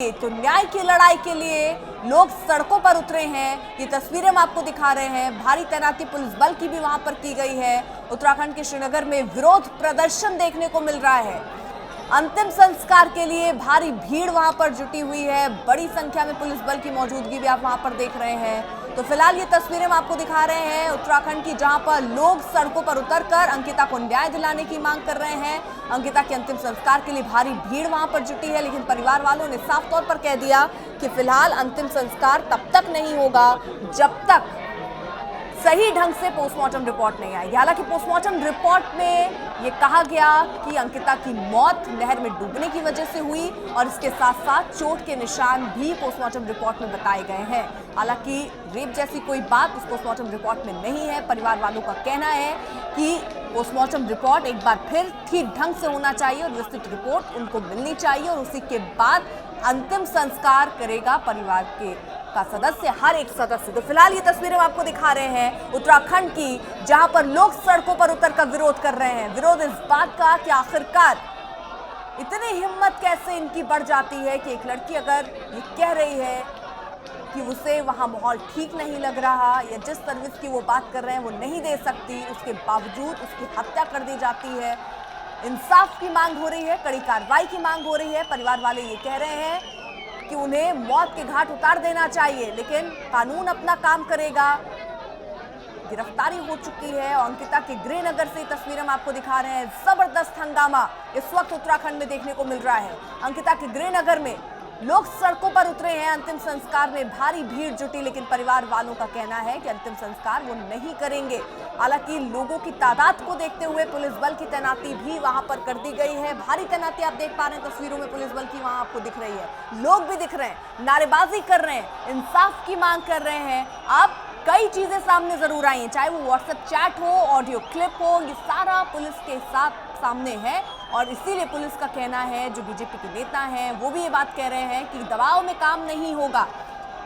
तो न्याय की लड़ाई के लिए लोग सड़कों पर उतरे हैं। ये तस्वीरें हम आपको दिखा रहे हैं। भारी तैनाती पुलिस बल की भी वहां पर की गई है। उत्तराखंड के श्रीनगर में विरोध प्रदर्शन देखने को मिल रहा है। अंतिम संस्कार के लिए भारी भीड़ वहां पर जुटी हुई है। बड़ी संख्या में पुलिस बल की मौजूदगी भी आप वहां पर देख रहे हैं। तो फिलहाल ये तस्वीरें हम आपको दिखा रहे हैं उत्तराखंड की, जहां पर लोग सड़कों पर उतरकर अंकिता को न्याय दिलाने की मांग कर रहे हैं। अंकिता के अंतिम संस्कार के लिए भारी भीड़ वहां पर जुटी है, लेकिन परिवार वालों ने साफ तौर पर कह दिया कि फिलहाल अंतिम संस्कार तब तक नहीं होगा जब तक सही ढंग से पोस्टमार्टम रिपोर्ट नहीं आई। हालांकि पोस्टमार्टम रिपोर्ट में ये कहा गया कि अंकिता की मौत नहर में डूबने की वजह से हुई और इसके साथ साथ चोट के निशान भी पोस्टमार्टम रिपोर्ट में बताए गए हैं। हालांकि रेप जैसी कोई बात उस पोस्टमार्टम रिपोर्ट में नहीं है। परिवार वालों का कहना है कि पोस्टमार्टम रिपोर्ट एक बार फिर ठीक ढंग से होना चाहिए और विस्तृत रिपोर्ट उनको मिलनी चाहिए और उसी के बाद अंतिम संस्कार करेगा परिवार का सदस्य, हर एक सदस्य। तो फिलहाल ये तस्वीरें हम आपको दिखा रहे हैं उत्तराखंड की, जहां पर लोग सड़कों पर उतरकर विरोध कर रहे हैं। विरोध इस बात का कि आखिरकार इतनी हिम्मत कैसे इनकी बढ़ जाती है कि एक लड़की अगर ये कह रही है कि उसे वहां माहौल ठीक नहीं लग रहा या जिस सर्विस की वो बात कर रहे हैं वो नहीं दे सकती, उसके बावजूद उसकी हत्या कर दी जाती है। इंसाफ की मांग हो रही है, कड़ी कार्रवाई की मांग हो रही है। परिवार वाले ये कह रहे हैं कि उन्हें मौत के घाट उतार देना चाहिए, लेकिन कानून अपना काम करेगा। गिरफ्तारी हो चुकी है और अंकिता के गृहनगर से तस्वीरें हम आपको दिखा रहे हैं। जबरदस्त हंगामा इस वक्त उत्तराखंड में देखने को मिल रहा है। अंकिता के गृहनगर में लोग सड़कों पर उतरे हैं। अंतिम संस्कार में भारी भीड़ जुटी, लेकिन परिवार वालों का कहना है कि अंतिम संस्कार वो नहीं करेंगे। हालांकि लोगों की तादाद को देखते हुए पुलिस बल की तैनाती भी वहां पर कर दी गई है। भारी तैनाती आप देख पा रहे हैं तस्वीरों में, पुलिस बल की वहां आपको दिख रही है। लोग भी दिख रहे हैं, नारेबाजी कर रहे हैं, इंसाफ की मांग कर रहे हैं। अब कई चीजें सामने जरूर आई हैं, चाहे वो व्हाट्सएप चैट हो, ऑडियो क्लिप हो, ये सारा पुलिस के साथ सामने है। और इसीलिए पुलिस का कहना है, जो बीजेपी के नेता हैं वो भी ये बात कह रहे हैं कि दबाव में काम नहीं होगा।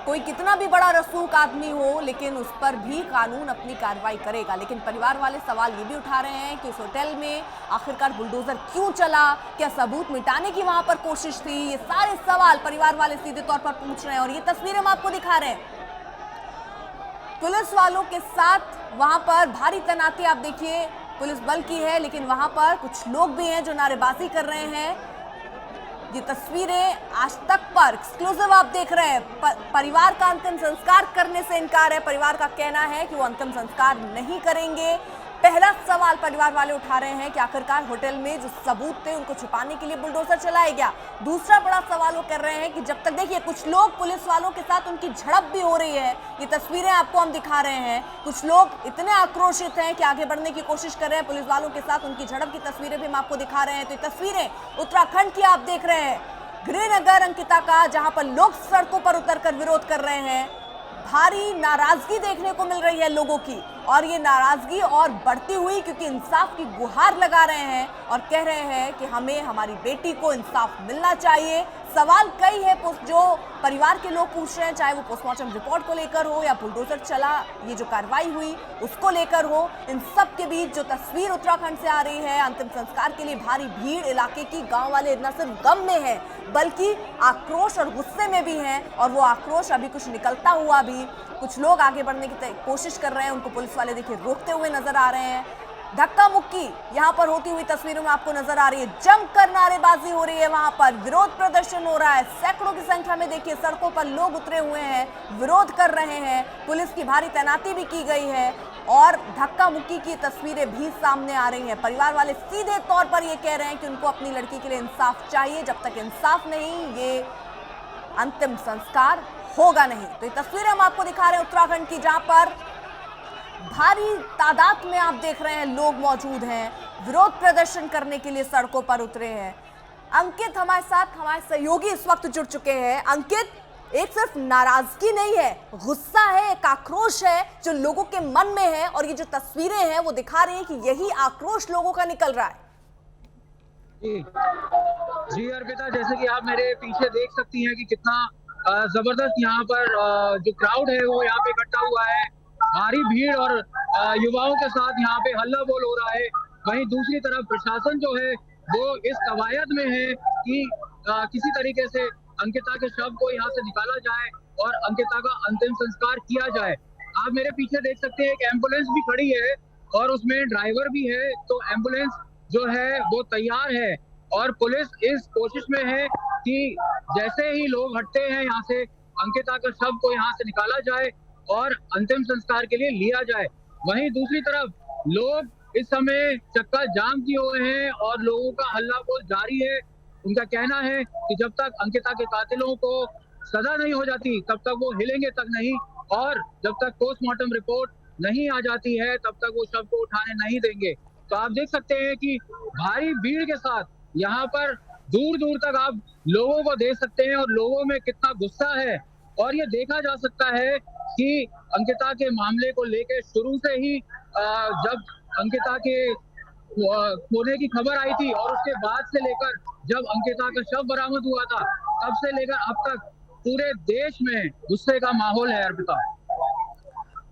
कोई कितना भी बड़ा रसूख आदमी हो, लेकिन उस पर भी कानून अपनी कार्रवाई करेगा। लेकिन परिवार वाले सवाल ये भी उठा रहे हैं कि उस होटल में आखिरकार बुलडोजर क्यों चला, क्या सबूत मिटाने की वहां पर कोशिश थी। ये सारे सवाल परिवार वाले सीधे तौर पर पूछ रहे हैं और ये तस्वीरें हम आपको दिखा रहे हैं। पुलिस वालों के साथ वहां पर भारी तैनाती आप देखिए पुलिस बल की है, लेकिन वहां पर कुछ लोग भी हैं जो नारेबाजी कर रहे हैं। ये तस्वीरें आज तक पर एक्सक्लूसिव आप देख रहे हैं। परिवार का अंतिम संस्कार करने से इनकार है। परिवार का कहना है कि वो अंतिम संस्कार नहीं करेंगे। पहला सवाल परिवार वाले उठा रहे हैं कि आखिरकार होटल में जो सबूत थे उनको छुपाने के लिए बुलडोजर चलाया गया। दूसरा बड़ा सवाल वो कर रहे हैं कि जब तक, देखिए कुछ लोग पुलिस वालों के साथ उनकी झड़प भी हो रही है। ये तस्वीरें आपको हम दिखा रहे हैं। कुछ लोग इतने आक्रोशित हैं कि आगे बढ़ने की कोशिश कर रहे हैं। पुलिस वालों के साथ उनकी झड़प की तस्वीरें भी हम आपको दिखा रहे हैं। तो ये तस्वीरें उत्तराखंड की आप देख रहे हैं, गृहनगर अंकिता का, जहां पर लोग सड़कों पर उतरकर विरोध कर रहे हैं। भारी नाराजगी देखने को मिल रही है लोगों की, और ये नाराजगी और बढ़ती हुई क्योंकि इंसाफ की गुहार लगा रहे हैं और कह रहे हैं कि हमें हमारी बेटी को इंसाफ मिलना चाहिए। सवाल कई है जो परिवार के लोग पूछ रहे हैं, चाहे वो पोस्टमार्टम रिपोर्ट को लेकर हो या बुलडोजर चला ये जो कार्रवाई हुई उसको लेकर हो। इन सब के बीच जो तस्वीर उत्तराखंड से आ रही है, अंतिम संस्कार के लिए भारी भीड़ इलाके की, गांव वाले न सिर्फ गम में है बल्कि आक्रोश और गुस्से में भी हैं, और वो आक्रोश अभी कुछ निकलता हुआ भी कुछ लोग आगे बढ़ने की कोशिश कर रहे हैं। उनको पुलिस वाले देखिए रोकते हुए नजर आ रहे हैं। धक्का मुक्की यहां पर होती हुई तस्वीरों में आपको नजर आ रही है। जमकर नारेबाजी हो रही है, वहां पर विरोध प्रदर्शन हो रहा है। सैकड़ों की संख्या में देखिए सड़कों पर लोग उतरे हुए हैं, विरोध कर रहे हैं। पुलिस की भारी तैनाती भी की गई है और धक्का मुक्की की तस्वीरें भी सामने आ रही हैं। परिवार वाले सीधे तौर पर ये कह रहे हैं कि उनको अपनी लड़की के लिए इंसाफ चाहिए। जब तक इंसाफ नहीं, ये अंतिम संस्कार होगा नहीं। तो ये तस्वीरें हम आपको दिखा रहे हैं उत्तराखंड की, जहां पर भारी तादाद में आप देख रहे हैं लोग मौजूद हैं, विरोध प्रदर्शन करने के लिए सड़कों पर उतरे हैं। अंकित हमारे साथ, हमारे सहयोगी इस वक्त जुड़ चुके हैं। अंकित, एक सिर्फ नाराजगी नहीं है, गुस्सा है, एक आक्रोश है जो लोगों के मन में है, और ये जो तस्वीरें हैं वो दिखा रही है कि यही आक्रोश लोगों का निकल रहा है। जी अर्पिता, जैसे कि आप मेरे पीछे देख सकती हैं कि कितना जबरदस्त यहाँ पर जो क्राउड है वो यहाँ पे इकट्ठा हुआ है। भारी भीड़ और युवाओं के साथ यहाँ पे हल्ला बोल हो रहा है। वहीं दूसरी तरफ प्रशासन जो है वो इस कवायद में है कि किसी तरीके से अंकिता के शव को यहाँ से निकाला जाए और अंकिता का अंतिम संस्कार किया जाए। आप मेरे पीछे देख सकते हैं एक एम्बुलेंस भी खड़ी है और उसमें ड्राइवर भी है, तो एम्बुलेंस जो है वो तैयार है और पुलिस इस कोशिश में है कि जैसे ही लोग हटते हैं यहाँ से, अंकिता के शव को यहाँ से निकाला जाए और अंतिम संस्कार के लिए लिया जाए। वहीं दूसरी तरफ लोग इस समय चक्का जाम किए हुए हैं और लोगों का हल्ला बोल जारी है। उनका कहना है कि जब तक अंकिता के कातिलों को सजा नहीं हो जाती तब तक वो हिलेंगे तक नहीं, और जब तक पोस्टमार्टम रिपोर्ट नहीं आ जाती है तब तक वो शव को उठाने नहीं देंगे। तो आप देख सकते हैं कि भारी भीड़ के साथ यहाँ पर दूर दूर तक आप लोगों को देख सकते हैं और लोगों में कितना गुस्सा है। और ये देखा जा सकता है कि अंकिता के मामले को लेकर शुरू से ही जब अंकिता के खोने की खबर आई थी और उसके बाद से लेकर जब अंकिता का शव बरामद हुआ था तब से लेकर अब तक पूरे देश में गुस्से का माहौल है। अर्पिता,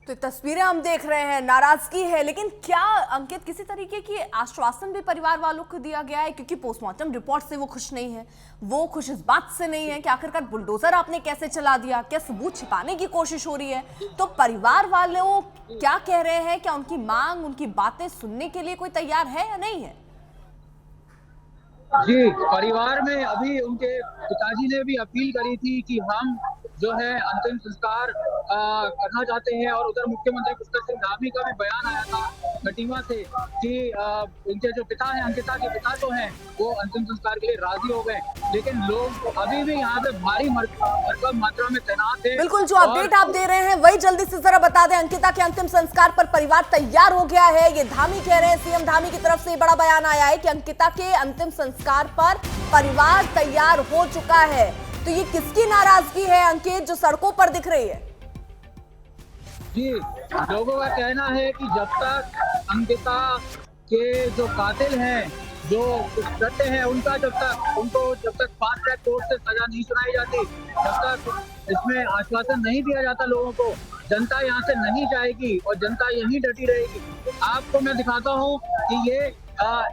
तो तस्वीरें हम देख रहे हैं, नाराजगी है, लेकिन क्या अंकित किसी तरीके की आश्वासन भी परिवार वालों को दिया गया है? क्योंकि पोस्टमार्टम रिपोर्ट से वो खुश नहीं है, वो खुश इस बात से नहीं है कि आखिरकार बुलडोजर आपने कैसे चला दिया, क्या सबूत छिपाने की कोशिश हो रही है? तो परिवार वालों क्या कह रहे हैं? क्या उनकी मांग, उनकी बातें सुनने के लिए कोई तैयार है या नहीं है? जी, परिवार में अभी उनके पिताजी ने भी अपील करी थी कि हम जो है अंतिम संस्कार करना चाहते हैं, और उधर मुख्यमंत्री पुष्कर सिंह धामी का भी बयान आया था खटीमा से कि उनके जो पिता हैं, अंकिता के पिता जो हैं, वो अंतिम संस्कार के लिए राजी हो गए, लेकिन लोग अभी भी यहाँ पे भारी भरकम मात्रा में तैनात है। बिल्कुल, जो अपडेट आप दे रहे हैं वही जल्दी से जरा बता दें। अंकिता के अंतिम संस्कार पर परिवार तैयार हो गया है, ये धामी कह रहे हैं। सीएम धामी की तरफ से बड़ा बयान आया है कि अंकिता के अंतिम संस्कार पर परिवार तैयार हो चुका है। तो ये किसकी नाराजगी है अंकित, जो सड़कों पर दिख रही है? जी, लोगों का कहना है कि जब तक अंकिता के जो कातिल हैं, जो करते हैं, जब तक फास्ट ट्रैक कोर्ट से सजा नहीं सुनाई जाती, जब तक इसमें आश्वासन नहीं दिया जाता लोगों को, जनता यहाँ से नहीं जाएगी और जनता यहीं डटी रहेगी। आपको मैं दिखाता हूँ कि ये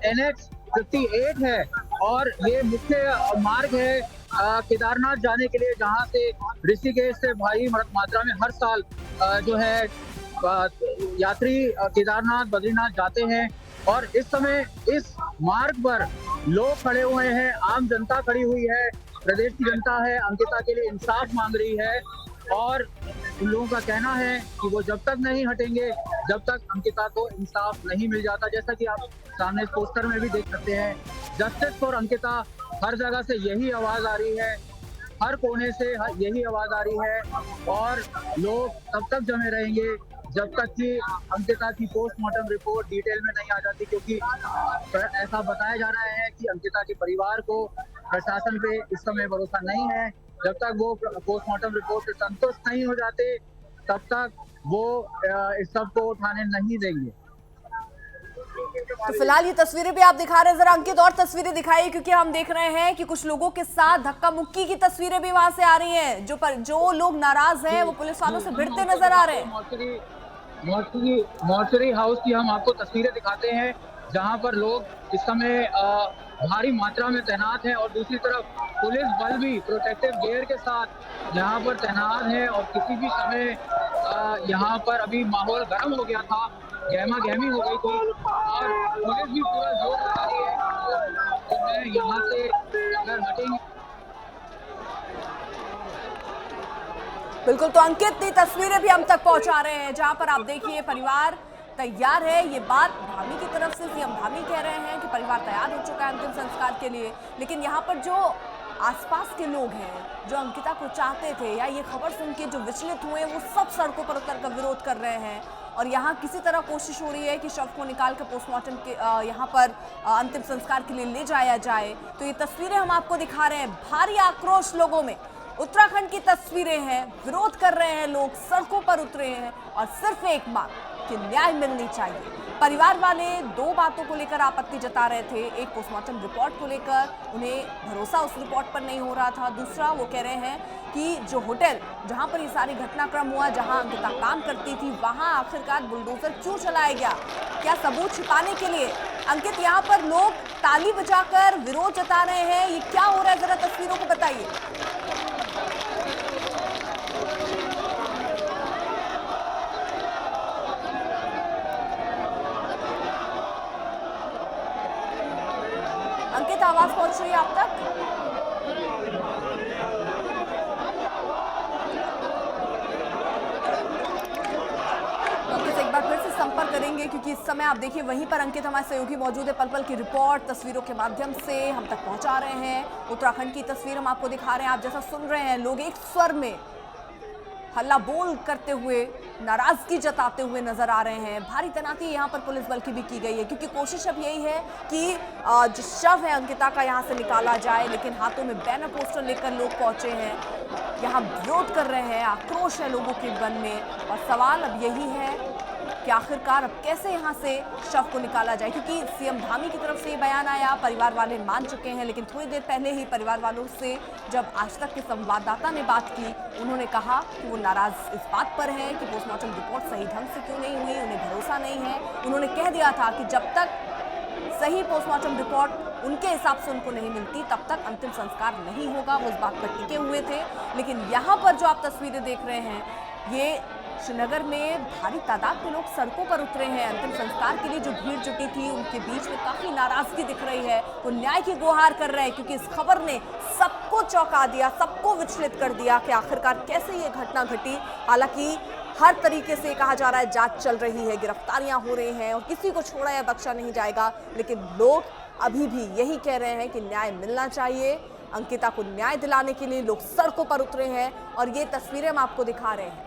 NH 58 है और ये मुख्य मार्ग है केदारनाथ जाने के लिए, जहाँ से ऋषिकेश से भारी मात्रा में हर साल जो है यात्री केदारनाथ, बद्रीनाथ जाते हैं। और इस समय इस मार्ग पर लोग खड़े हुए हैं, आम जनता खड़ी हुई है, प्रदेश की जनता है, अंकिता के लिए इंसाफ मांग रही है। और उन लोगों का कहना है कि वो जब तक नहीं हटेंगे जब तक अंकिता को इंसाफ नहीं मिल जाता। जैसा कि आप सामने इस पोस्टर में भी देख सकते हैं, जस्टिस फॉर अंकिता, हर जगह से यही आवाज आ रही है, हर कोने से यही आवाज आ रही है। और लोग तब तक जमे रहेंगे जब तक कि अंकिता की पोस्टमार्टम रिपोर्ट डिटेल में नहीं आ जाती, क्योंकि ऐसा बताया जा रहा है कि अंकिता के परिवार को प्रशासन पे इस समय भरोसा नहीं है। जब तक वो पोस्टमार्टम रिपोर्ट से संतुष्ट नहीं हो जाते तब तक वो इस सब को उठाने नहीं देंगे। तो फिलहाल ये तस्वीरें भी आप दिखा रहे हैं, जरा अंकित और तस्वीरें दिखाइए, क्योंकि हम देख रहे हैं कि कुछ लोगों के साथ धक्का मुक्की की तस्वीरें भी वहां से आ रही हैं। जो लोग नाराज हैं वो पुलिस वालों से भिड़ते नजर आ रहे हैं। मॉर्चरी हाउस की हम आपको तस्वीरें दिखाते हैं, जहां पर लोग इस समय भारी मात्रा में तैनात हैं और दूसरी तरफ पुलिस बल भी प्रोटेक्टिव गियर के साथ यहाँ पर तैनात है। और किसी भी समय यहाँ पर अभी माहौल गर्म हो गया था, गहमा गहमी हो गई थी और पुलिस भी पूरा जोर लगा रही है। तो मैं यहाँ से अगर हटेंगे। बिल्कुल, तो अंकित ये तस्वीरें भी हम तक पहुंचा रहे हैं, जहां पर आप देखिए परिवार तैयार है। ये बात धामी की तरफ से सीएम धामी कह रहे हैं कि परिवार तैयार हो चुका है अंतिम संस्कार के लिए, लेकिन यहाँ पर जो आसपास के लोग हैं जो अंकिता को चाहते थे या ये खबर सुन के जो विचलित हुए, वो सब सड़कों पर उतर कर विरोध कर रहे हैं। और यहाँ किसी तरह कोशिश हो रही है कि शव को निकाल कर पोस्टमार्टम के यहाँ पर अंतिम संस्कार के लिए ले जाया जाए। तो ये तस्वीरें हम आपको दिखा रहे हैं, भारी आक्रोश लोगों में। उत्तराखंड की तस्वीरें हैं, विरोध कर रहे हैं लोग, सड़कों पर उतरे हैं और सिर्फ एक बात कि न्याय मिलनी चाहिए। परिवार वाले दो बातों को लेकर आपत्ति जता रहे थे। एक, पोस्टमार्टम रिपोर्ट को लेकर उन्हें भरोसा उस रिपोर्ट पर नहीं हो रहा था। दूसरा, वो कह रहे हैं कि जो होटल जहां पर ये सारी घटनाक्रम हुआ, जहां अंकिता काम करती थी, वहां आखिरकार बुलडोजर क्यों चलाया गया? क्या सबूत छिपाने के लिए? अंकित, यहाँ पर लोग ताली बजाकर विरोध जता रहे हैं, ये क्या हो रहा है, जरा तस्वीरों को बताइए। क्योंकि इस समय आप देखिए वहीं पर अंकित हमारे सहयोगी मौजूद है, पल पल की रिपोर्ट तस्वीरों के माध्यम से हम तक पहुंचा रहे हैं। उत्तराखंड की तस्वीर हम आपको दिखा रहे हैं। आप जैसा सुन रहे हैं, लोग एक स्वर में हल्ला बोल करते हुए, नाराजगी जताते हुए नजर आ रहे हैं। भारी तैनाती यहाँ पर पुलिस बल की भी की गई है, क्योंकि कोशिश अब यही है कि जो शव है अंकिता का यहाँ से निकाला जाए, लेकिन हाथों में बैनर पोस्टर लेकर लोग पहुंचे हैं, यहाँ विरोध कर रहे हैं, आक्रोश है लोगों के मन में। और सवाल अब यही है कि आखिरकार अब कैसे यहाँ से शव को निकाला जाए, क्योंकि सीएम धामी की तरफ से ये बयान आया, परिवार वाले मान चुके हैं, लेकिन थोड़ी देर पहले ही परिवार वालों से जब आज तक के संवाददाता ने बात की, उन्होंने कहा कि वो नाराज इस बात पर हैं कि पोस्टमार्टम रिपोर्ट सही ढंग से क्यों नहीं हुई, उन्हें भरोसा नहीं है। उन्होंने कह दिया था कि जब तक सही पोस्टमार्टम रिपोर्ट उनके हिसाब से उनको नहीं मिलती, तब तक अंतिम संस्कार नहीं होगा। वो उस बात पर टिके हुए थे। लेकिन यहाँ पर जो आप तस्वीरें देख रहे हैं, ये श्रीनगर में भारी तादाद में लोग सड़कों पर उतरे हैं। अंतिम संस्कार के लिए जो भीड़ जुटी थी, उनके बीच में काफी नाराजगी दिख रही है। वो न्याय की गुहार कर रहे हैं, क्योंकि इस खबर ने सबको चौंका दिया, सबको विचलित कर दिया कि आखिरकार कैसे ये घटना घटी। हालांकि हर तरीके से कहा जा रहा है जांच चल रही है, गिरफ्तारियां हो रही हैं और किसी को छोड़ा या बख्शा नहीं जाएगा, लेकिन लोग अभी भी यही कह रहे हैं कि न्याय मिलना चाहिए। अंकिता को न्याय दिलाने के लिए लोग सड़कों पर उतरे हैं और ये तस्वीरें हम आपको दिखा रहे हैं।